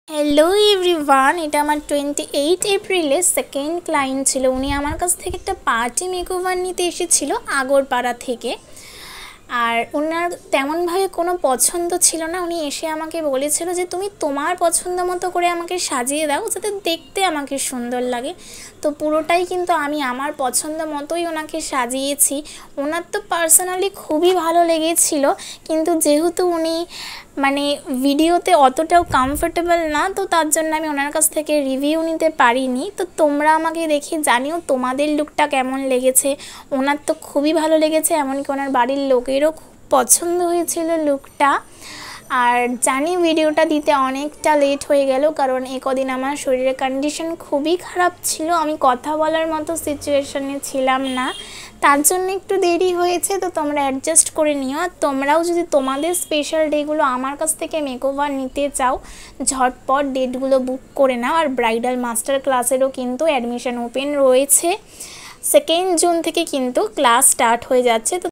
Hello everyone, এটা আমার 28 এপ্রিলে সেকেন্ড ক্লায়েন্ট ছিল। উনি আমার কাছ থেকে একটা পার্টি মেকওভার নিতে এসেছিল আগরপাড়া থেকে। আর ওনার তেমনভাবে কোনো পছন্দ ছিল না। উনি এসে আমাকে বলেছিল যে তুমি তোমার পছন্দ মতো করে আমাকে সাজিয়ে দাও, যাতে দেখতে আমাকে সুন্দর লাগে। তো পুরোটাই কিন্তু আমি আমার পছন্দ মতোই ওনাকে সাজিয়েছি। ওনার তো পার্সোনালি খুবই ভালো লেগেছিল, কিন্তু যেহেতু উনি ভিডিওতে অতটাও কমফোর্টেবল না, তো তার জন্য আমি ওনার কাছ থেকে রিভিউ নিতে পারিনি। তো তোমরা আমাকে দেখে জানিও তোমাদের লুকটা কেমন লেগেছে। ওনার তো খুবই ভালো লেগেছে, এমনকি ওনার বাড়ির লোকেরও খুব পছন্দ হয়েছিল লুকটা। আর জানি ভিডিওটা দিতে অনেকটা লেট হয়ে গেল, কারণ এই কদিন আমার শরীরের কন্ডিশন খুবই খারাপ ছিল, আমি কথা বলার মতো সিচুয়েশনে ছিলাম না, তার জন্য একটু দেরি হয়েছে। তো তোমরা অ্যাডজাস্ট করে নিও। আর তোমরাও যদি তোমাদের স্পেশাল ডেগুলো আমার কাছ থেকে মেকওভার নিতে চাও, ঝটপট ডেটগুলো বুক করে নাও। আর ব্রাইডাল মাস্টার ক্লাসেরও কিন্তু অ্যাডমিশন ওপেন রয়েছে। 2 জুন থেকে কিন্তু ক্লাস স্টার্ট হয়ে যাচ্ছে। তো